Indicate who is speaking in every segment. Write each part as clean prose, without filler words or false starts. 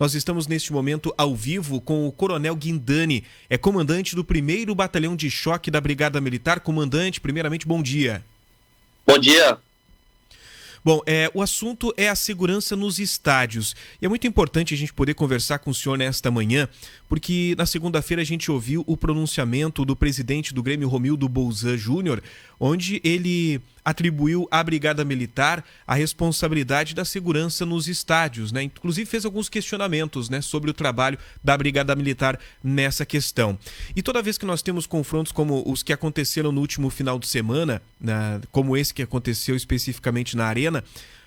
Speaker 1: Nós estamos neste momento ao vivo com o Coronel Guindani, comandante do 1º Batalhão de Choque da Brigada Militar. Comandante, primeiramente, bom dia.
Speaker 2: Bom dia.
Speaker 1: Bom, o assunto é a segurança nos estádios. E é muito importante a gente poder conversar com o senhor nesta manhã, porque na segunda-feira a gente ouviu o pronunciamento do presidente do Grêmio, Romildo Bolzan Júnior, onde ele atribuiu à Brigada Militar a responsabilidade da segurança nos estádios, né? Inclusive fez alguns questionamentos, né, sobre o trabalho da Brigada Militar nessa questão. E toda vez que nós temos confrontos como os que aconteceram no último final de semana, como esse que aconteceu especificamente na Arena,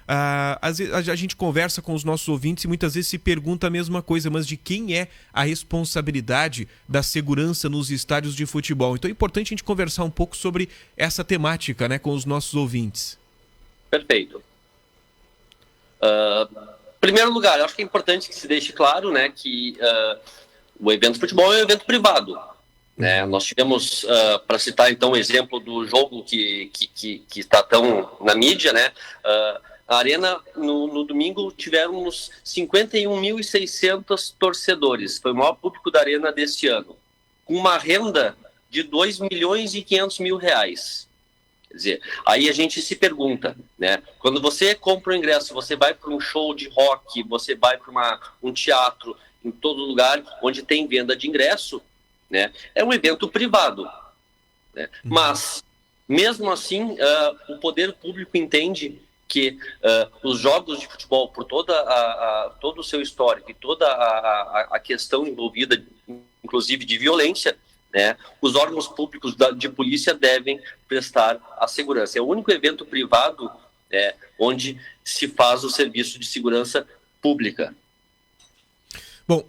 Speaker 1: a gente conversa com os nossos ouvintes e muitas vezes se pergunta a mesma coisa, mas de quem é a responsabilidade da segurança nos estádios de futebol? Então é importante a gente conversar um pouco sobre essa temática, né, com os nossos ouvintes.
Speaker 2: Perfeito. Em primeiro lugar, eu acho que é importante que se deixe claro, né, que o evento de futebol é um evento privado. Né? Nós tivemos, para citar então o exemplo do jogo que está tão na mídia, né? A Arena, no domingo, tivemos 51.600 torcedores. Foi o maior público da Arena deste ano. Com uma renda de R$2.500.000. Quer dizer, aí a gente se pergunta, né? Quando você compra um ingresso, você vai para um show de rock, você vai para um teatro, em todo lugar onde tem venda de ingresso, né? É um evento privado. Né? Mas, mesmo assim, o poder público entende que os jogos de futebol, por todo o seu histórico e toda a questão envolvida, inclusive de violência, né, os órgãos públicos de polícia devem prestar a segurança. É o único evento privado onde se faz o serviço de segurança pública.
Speaker 1: Bom,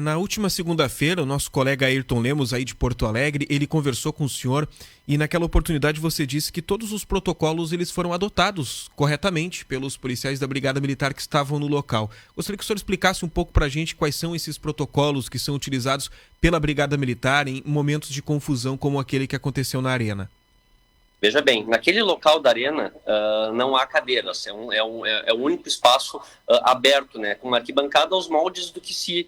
Speaker 1: na última segunda-feira, o nosso colega Ayrton Lemos, aí de Porto Alegre, ele conversou com o senhor e naquela oportunidade você disse que todos os protocolos eles foram adotados corretamente pelos policiais da Brigada Militar que estavam no local. Gostaria que o senhor explicasse um pouco para a gente quais são esses protocolos que são utilizados pela Brigada Militar em momentos de confusão como aquele que aconteceu na Arena.
Speaker 2: Veja bem, naquele local da Arena não há cadeiras, é o único espaço aberto, né, com uma arquibancada aos moldes do que se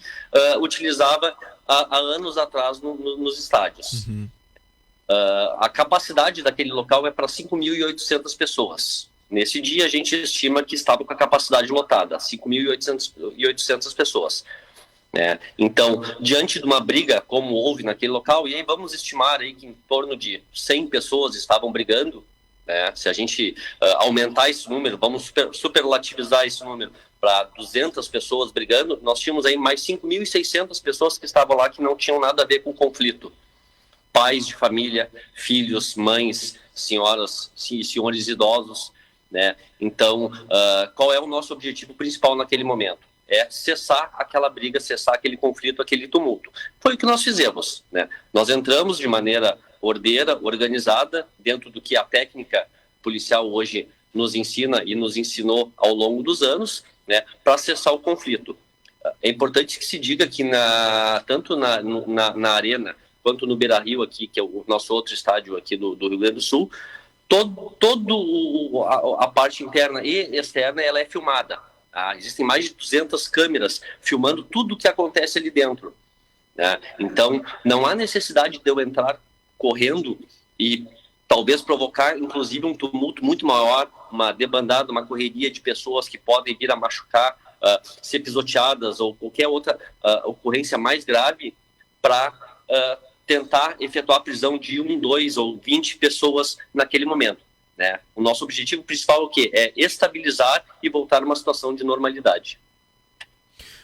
Speaker 2: utilizava há anos atrás nos estádios. A capacidade daquele local é para 5.800 pessoas. Nesse dia a gente estima que estava com a capacidade lotada, 5.800 pessoas. Então, diante de uma briga como houve naquele local, e aí vamos estimar aí que em torno de 100 pessoas estavam brigando, né? Se a gente aumentar esse número, vamos superlativizar esse número para 200 pessoas brigando, nós tínhamos aí mais 5.600 pessoas que estavam lá que não tinham nada a ver com o conflito. Pais de família, filhos, mães, senhoras e senhores idosos, né? Então, qual é o nosso objetivo principal naquele momento? É cessar aquela briga, cessar aquele conflito, aquele tumulto. Foi o que nós fizemos, né? Nós entramos de maneira ordeira, organizada, dentro do que a técnica policial hoje nos ensina e nos ensinou ao longo dos anos, né, para cessar o conflito. É importante que se diga que tanto na Arena quanto no Beira-Rio, aqui, que é o nosso outro estádio aqui do Rio Grande do Sul, a parte interna e externa ela é filmada. Existem mais de 200 câmeras filmando tudo o que acontece ali dentro. Né? Então, não há necessidade de eu entrar correndo e talvez provocar, inclusive, um tumulto muito maior, uma debandada, uma correria de pessoas que podem vir a machucar, ser pisoteadas ou qualquer outra ocorrência mais grave para tentar efetuar a prisão de 1, 2 ou 20 pessoas naquele momento. Né? O nosso objetivo principal é o quê? É estabilizar e voltar a uma situação de normalidade.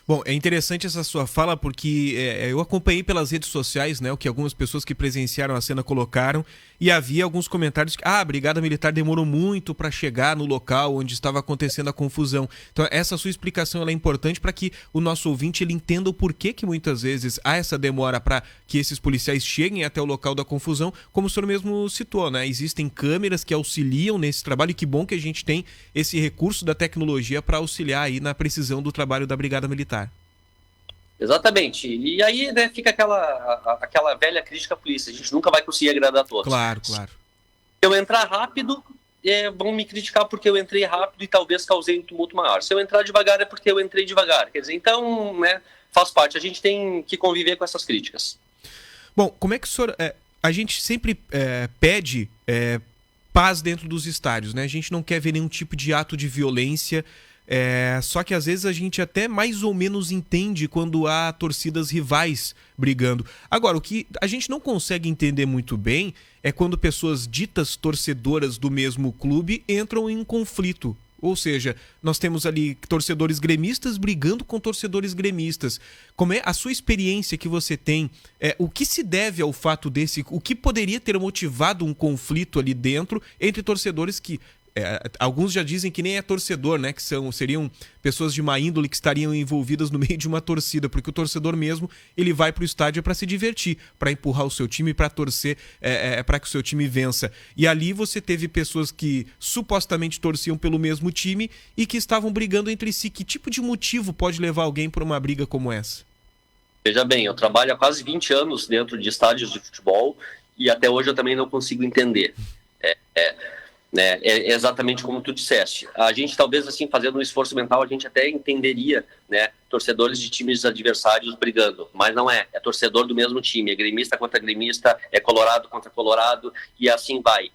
Speaker 1: Bom, é interessante essa sua fala porque eu acompanhei pelas redes sociais, né, o que algumas pessoas que presenciaram a cena colocaram e havia alguns comentários que a Brigada Militar demorou muito para chegar no local onde estava acontecendo a confusão. Então essa sua explicação ela é importante para que o nosso ouvinte ele entenda o porquê que muitas vezes há essa demora para que esses policiais cheguem até o local da confusão, como o senhor mesmo citou, né? Existem câmeras que auxiliam nesse trabalho e que bom que a gente tem esse recurso da tecnologia para auxiliar aí na precisão do trabalho da Brigada Militar.
Speaker 2: Exatamente. E aí, né, fica aquela velha crítica à polícia. A gente nunca vai conseguir agradar a todos.
Speaker 1: Claro, claro.
Speaker 2: Se eu entrar rápido, vão me criticar porque eu entrei rápido e talvez causei um tumulto maior. Se eu entrar devagar é porque eu entrei devagar. Quer dizer, então, né, faz parte. A gente tem que conviver com essas críticas.
Speaker 1: Bom, como é que o senhor... a gente sempre pede paz dentro dos estádios, né? A gente não quer ver nenhum tipo de ato de violência, só que às vezes a gente até mais ou menos entende quando há torcidas rivais brigando. Agora, o que a gente não consegue entender muito bem é quando pessoas ditas torcedoras do mesmo clube entram em um conflito. Ou seja, nós temos ali torcedores gremistas brigando com torcedores gremistas. Como é a sua experiência que você tem? O que se deve ao fato desse? O que poderia ter motivado um conflito ali dentro entre torcedores que... alguns já dizem que nem é torcedor, né? Que seriam pessoas de má índole que estariam envolvidas no meio de uma torcida, porque o torcedor mesmo, ele vai para o estádio para se divertir, para empurrar o seu time, para torcer para que o seu time vença. E ali você teve pessoas que supostamente torciam pelo mesmo time e que estavam brigando entre si. Que tipo de motivo pode levar alguém para uma briga como essa?
Speaker 2: Veja bem, eu trabalho há quase 20 anos dentro de estádios de futebol e até hoje eu também não consigo entender. Né, é exatamente como tu disseste. A gente talvez assim fazendo um esforço mental a gente até entenderia, né, torcedores de times adversários brigando, mas não é torcedor do mesmo time, é gremista contra gremista, é colorado contra colorado e assim vai.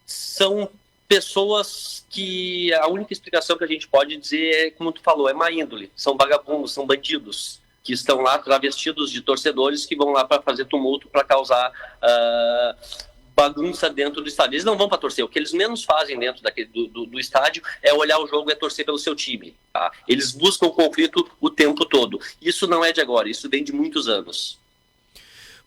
Speaker 2: São pessoas que a única explicação que a gente pode dizer é, como tu falou, é má índole, são vagabundos, são bandidos que estão lá travestidos de torcedores que vão lá para fazer tumulto, para causar bagunça dentro do estádio. Eles não vão para torcer. O que eles menos fazem dentro do estádio é olhar o jogo e torcer pelo seu time. Tá? Eles buscam conflito o tempo todo. Isso não é de agora, isso vem de muitos anos.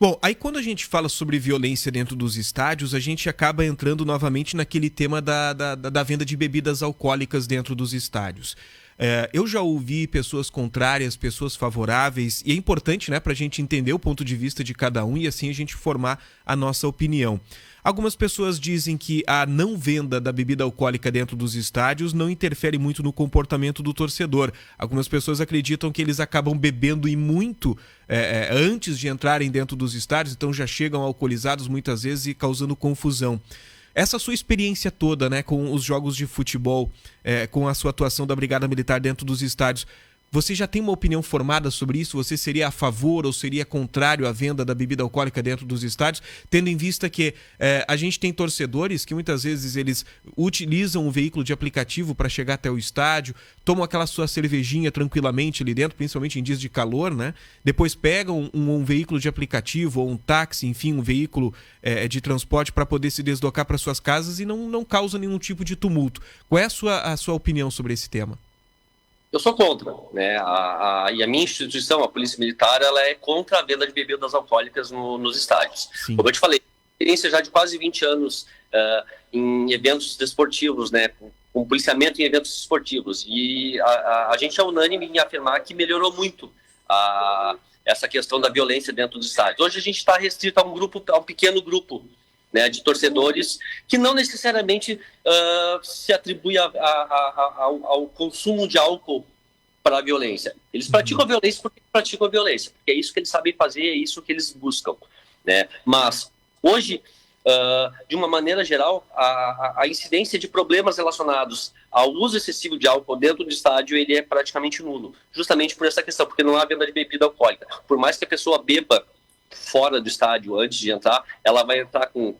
Speaker 1: Bom, aí quando a gente fala sobre violência dentro dos estádios, a gente acaba entrando novamente naquele tema da venda de bebidas alcoólicas dentro dos estádios. Eu já ouvi pessoas contrárias, pessoas favoráveis, e é importante, né, para a gente entender o ponto de vista de cada um e assim a gente formar a nossa opinião. Algumas pessoas dizem que a não venda da bebida alcoólica dentro dos estádios não interfere muito no comportamento do torcedor. Algumas pessoas acreditam que eles acabam bebendo e muito antes de entrarem dentro dos estádios, então já chegam alcoolizados muitas vezes e causando confusão. Essa sua experiência toda, né, com os jogos de futebol, com a sua atuação da Brigada Militar dentro dos estádios, você já tem uma opinião formada sobre isso? Você seria a favor ou seria contrário à venda da bebida alcoólica dentro dos estádios, tendo em vista que a gente tem torcedores que muitas vezes eles utilizam um veículo de aplicativo para chegar até o estádio, tomam aquela sua cervejinha tranquilamente ali dentro, principalmente em dias de calor, né? Depois pegam um veículo de aplicativo ou um táxi, enfim, um veículo de transporte para poder se deslocar para suas casas e não causa nenhum tipo de tumulto. Qual é a sua opinião sobre esse tema?
Speaker 2: Eu sou contra, né? E a minha instituição, a Polícia Militar, ela é contra a venda de bebidas alcoólicas nos estádios. Sim. Como eu te falei, experiência já de quase 20 anos em eventos desportivos, né? Com policiamento em eventos esportivos. E a gente é unânime em afirmar que melhorou muito essa questão da violência dentro dos estádios. Hoje a gente está restrito a um pequeno grupo, né, de torcedores que não necessariamente se atribui ao consumo de álcool para a violência. Eles praticam a violência porque praticam a violência, porque é isso que eles sabem fazer, é isso que eles buscam, né? Mas hoje, de uma maneira geral, a incidência de problemas relacionados ao uso excessivo de álcool dentro do estádio, ele é praticamente nulo, justamente por essa questão, porque não há venda de bebida alcoólica. Por mais que a pessoa beba fora do estádio antes de entrar, ela vai entrar com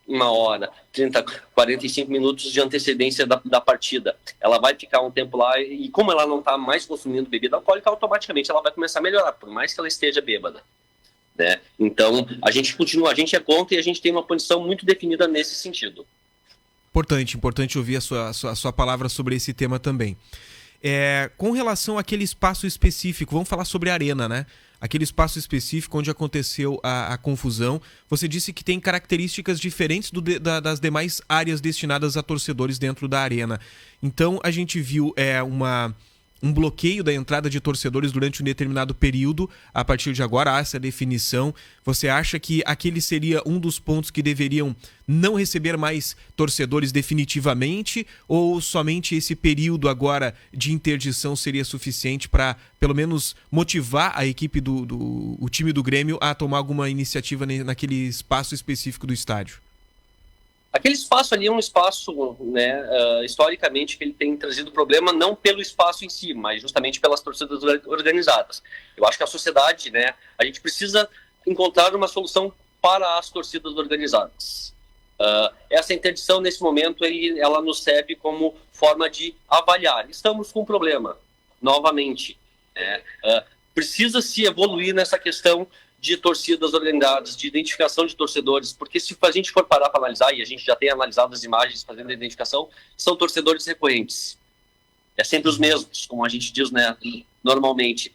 Speaker 2: 1 hora, 30, 45 minutos de antecedência da partida. Ela vai ficar um tempo lá e como ela não está mais consumindo bebida alcoólica, automaticamente ela vai começar a melhorar, por mais que ela esteja bêbada, né? Então, a gente é contra e a gente tem uma posição muito definida nesse sentido.
Speaker 1: Importante ouvir a sua palavra sobre esse tema também. Com relação àquele espaço específico, vamos falar sobre a arena, né? Aquele espaço específico onde aconteceu a confusão. Você disse que tem características diferentes das demais áreas destinadas a torcedores dentro da arena. Então, a gente viu um bloqueio da entrada de torcedores durante um determinado período. A partir de agora, há essa definição. Você acha que aquele seria um dos pontos que deveriam não receber mais torcedores definitivamente? Ou somente esse período agora de interdição seria suficiente para, pelo menos, motivar a equipe o time do Grêmio a tomar alguma iniciativa naquele espaço específico do estádio?
Speaker 2: Aquele espaço ali é um espaço, né, historicamente, que ele tem trazido problema não pelo espaço em si, mas justamente pelas torcidas organizadas. Eu acho que a sociedade, né, a gente precisa encontrar uma solução para as torcidas organizadas. Essa interdição, nesse momento, ela nos serve como forma de avaliar. Estamos com um problema, novamente. Né? Precisa se evoluir nessa questão de torcidas organizadas, de identificação de torcedores, porque se a gente for parar para analisar, e a gente já tem analisado as imagens fazendo a identificação, são torcedores recorrentes. É sempre os mesmos, como a gente diz, né, normalmente.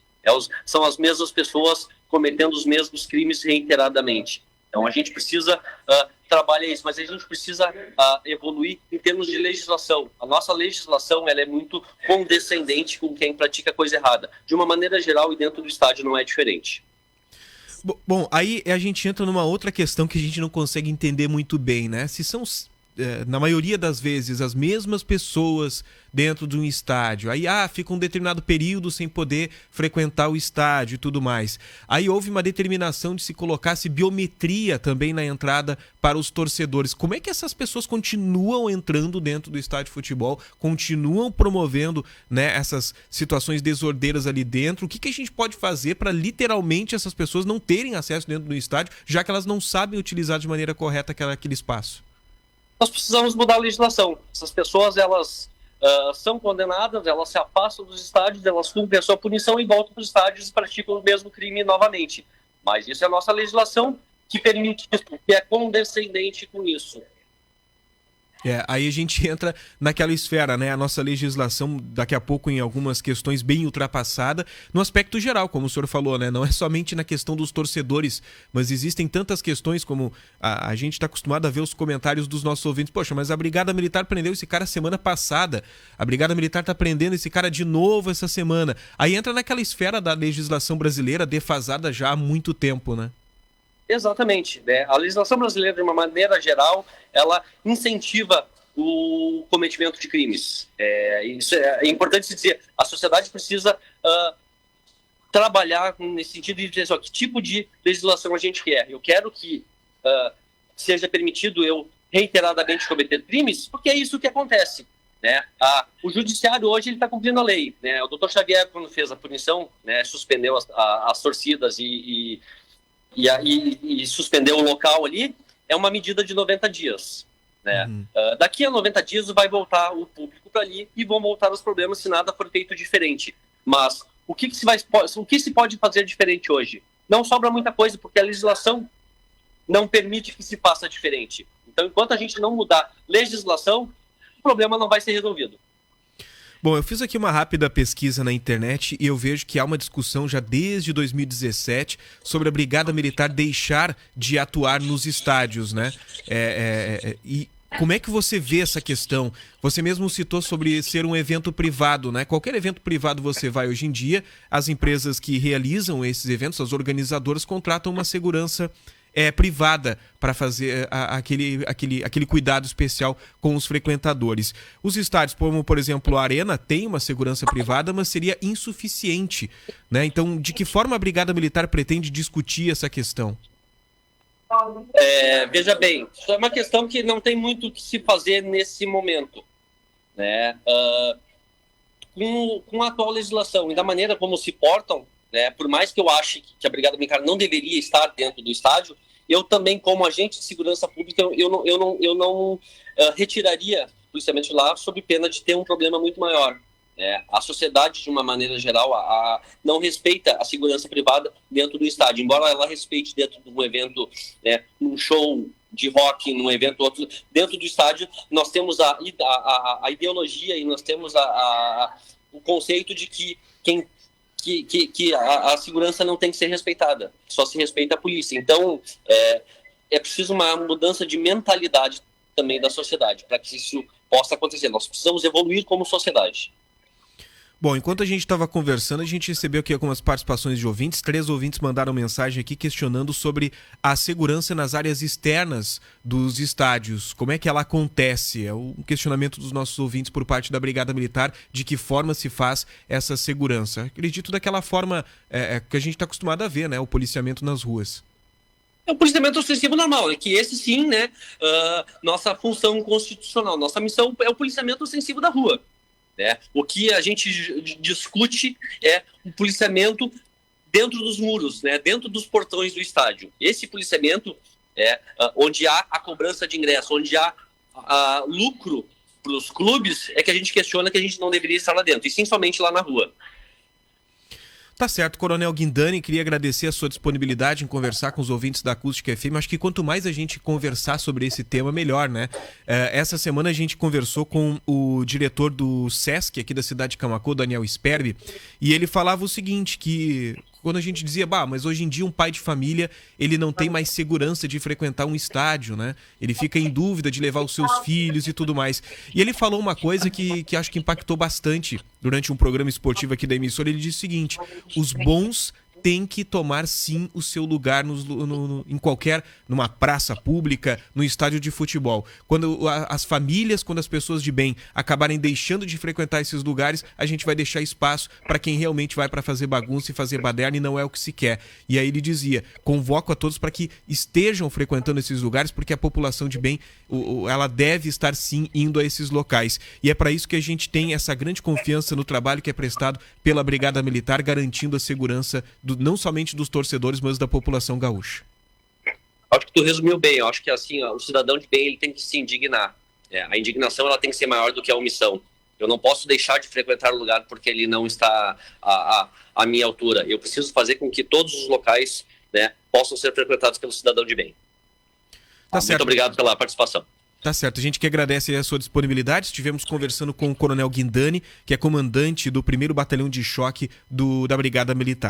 Speaker 2: São as mesmas pessoas cometendo os mesmos crimes reiteradamente. Então a gente precisa trabalhar isso, mas a gente precisa evoluir em termos de legislação. A nossa legislação ela é muito condescendente com quem pratica coisa errada. De uma maneira geral, e dentro do estádio não é diferente.
Speaker 1: Bom, aí a gente entra numa outra questão que a gente não consegue entender muito bem, né? Se são, na maioria das vezes, as mesmas pessoas dentro de um estádio, aí fica um determinado período sem poder frequentar o estádio e tudo mais. Aí houve uma determinação de se colocasse biometria também na entrada para os torcedores. Como é que essas pessoas continuam entrando dentro do estádio de futebol, continuam promovendo, né, essas situações desordeiras ali dentro? O que a gente pode fazer para literalmente essas pessoas não terem acesso dentro do estádio, já que elas não sabem utilizar de maneira correta aquele espaço?
Speaker 2: Nós precisamos mudar a legislação. Essas pessoas, elas são condenadas, elas se afastam dos estádios, elas cumprem a sua punição e voltam para os estádios e praticam o mesmo crime novamente. Mas isso é a nossa legislação que permite isso, que é condescendente com isso.
Speaker 1: Aí a gente entra naquela esfera, né? A nossa legislação, daqui a pouco, em algumas questões bem ultrapassada, no aspecto geral, como o senhor falou, né? Não é somente na questão dos torcedores, mas existem tantas questões como a gente está acostumado a ver os comentários dos nossos ouvintes. Poxa, mas a Brigada Militar prendeu esse cara semana passada, a Brigada Militar está prendendo esse cara de novo essa semana. Aí entra naquela esfera da legislação brasileira defasada já há muito tempo, né?
Speaker 2: Exatamente. Né? A legislação brasileira, de uma maneira geral, ela incentiva o cometimento de crimes. Isso é importante se dizer. A sociedade precisa trabalhar nesse sentido de dizer que tipo de legislação a gente quer. Eu quero que seja permitido eu reiteradamente cometer crimes, porque é isso que acontece. Né? O judiciário hoje está cumprindo a lei. Né? O doutor Xavier, quando fez a punição, né, suspendeu as torcidas e suspender o local ali, é uma medida de 90 dias. Né? Daqui a 90 dias vai voltar o público para ali e vão voltar os problemas se nada for feito diferente. Mas o que se pode fazer diferente hoje? Não sobra muita coisa, porque a legislação não permite que se faça diferente. Então, enquanto a gente não mudar legislação, o problema não vai ser resolvido.
Speaker 1: Bom, eu fiz aqui uma rápida pesquisa na internet e eu vejo que há uma discussão já desde 2017 sobre a Brigada Militar deixar de atuar nos estádios, né? E como é que você vê essa questão? Você mesmo citou sobre ser um evento privado, né? Qualquer evento privado você vai hoje em dia, as empresas que realizam esses eventos, as organizadoras, contratam uma segurança privada para fazer aquele cuidado especial com os frequentadores. Os estádios, como por exemplo a Arena, tem uma segurança privada, mas seria insuficiente, né? Então, de que forma a Brigada Militar pretende discutir essa questão?
Speaker 2: Veja bem, isso é uma questão que não tem muito o que se fazer nesse momento, né? Com a atual legislação e da maneira como se portam, né, por mais que eu ache que a Brigada Militar não deveria estar dentro do estádio, eu também, como agente de segurança pública, eu não retiraria o policiamento de lá sob pena de ter um problema muito maior. A sociedade, de uma maneira geral, não respeita a segurança privada dentro do estádio, embora ela respeite dentro de um evento, né, num show de rock, num evento outro. Dentro do estádio, nós temos a ideologia e nós temos o conceito de que a segurança não tem que ser respeitada, só se respeita a polícia. Então, é preciso uma mudança de mentalidade também da sociedade para que isso possa acontecer. Nós precisamos evoluir como sociedade.
Speaker 1: Bom, enquanto a gente estava conversando, a gente recebeu aqui algumas participações de ouvintes. 3 ouvintes mandaram mensagem aqui questionando sobre a segurança nas áreas externas dos estádios. Como é que ela acontece? É um questionamento dos nossos ouvintes por parte da Brigada Militar, de que forma se faz essa segurança. Acredito daquela forma que a gente está acostumado a ver, né? O policiamento nas ruas.
Speaker 2: É o policiamento ostensivo normal, é que esse sim, né, nossa função constitucional, nossa missão é o policiamento ostensivo da rua. Né? O que a gente discute é o policiamento dentro dos muros, né, dentro dos portões do estádio. Esse policiamento é onde há a cobrança de ingresso, onde há lucro para os clubes, é que a gente questiona que a gente não deveria estar lá dentro, e sim somente lá na rua.
Speaker 1: Tá certo, Coronel Guindani, queria agradecer a sua disponibilidade em conversar com os ouvintes da Acústica FM. Acho que quanto mais a gente conversar sobre esse tema, melhor, né? Essa semana a gente conversou com o diretor do SESC aqui da cidade de Camaquã, Daniel Sperbi, e ele falava o seguinte, que quando a gente dizia, mas hoje em dia um pai de família, ele não tem mais segurança de frequentar um estádio, né? Ele fica em dúvida de levar os seus filhos e tudo mais. E ele falou uma coisa que acho que impactou bastante durante um programa esportivo aqui da emissora. Ele disse o seguinte: os bons têm que tomar sim o seu lugar numa praça pública, no estádio de futebol. Quando as famílias, quando as pessoas de bem acabarem deixando de frequentar esses lugares, a gente vai deixar espaço para quem realmente vai para fazer bagunça e fazer baderna, e não é o que se quer. E aí ele dizia: convoco a todos para que estejam frequentando esses lugares, porque a população de bem, ela deve estar sim indo a esses locais. E é para isso que a gente tem essa grande confiança no trabalho que é prestado pela Brigada Militar, garantindo a segurança não somente dos torcedores, mas da população gaúcha.
Speaker 2: Acho que tu resumiu bem. Eu acho que assim, o cidadão de bem, ele tem que se indignar. A indignação, ela tem que ser maior do que a omissão. Eu não posso deixar de frequentar o lugar porque ele não está à minha altura. Eu preciso fazer com que todos os locais, né, possam ser frequentados pelo cidadão de bem. Muito obrigado pela participação.
Speaker 1: Tá certo, a gente que agradece a sua disponibilidade. Estivemos conversando com o Coronel Guindani, que é comandante do 1º Batalhão de Choque da Brigada Militar.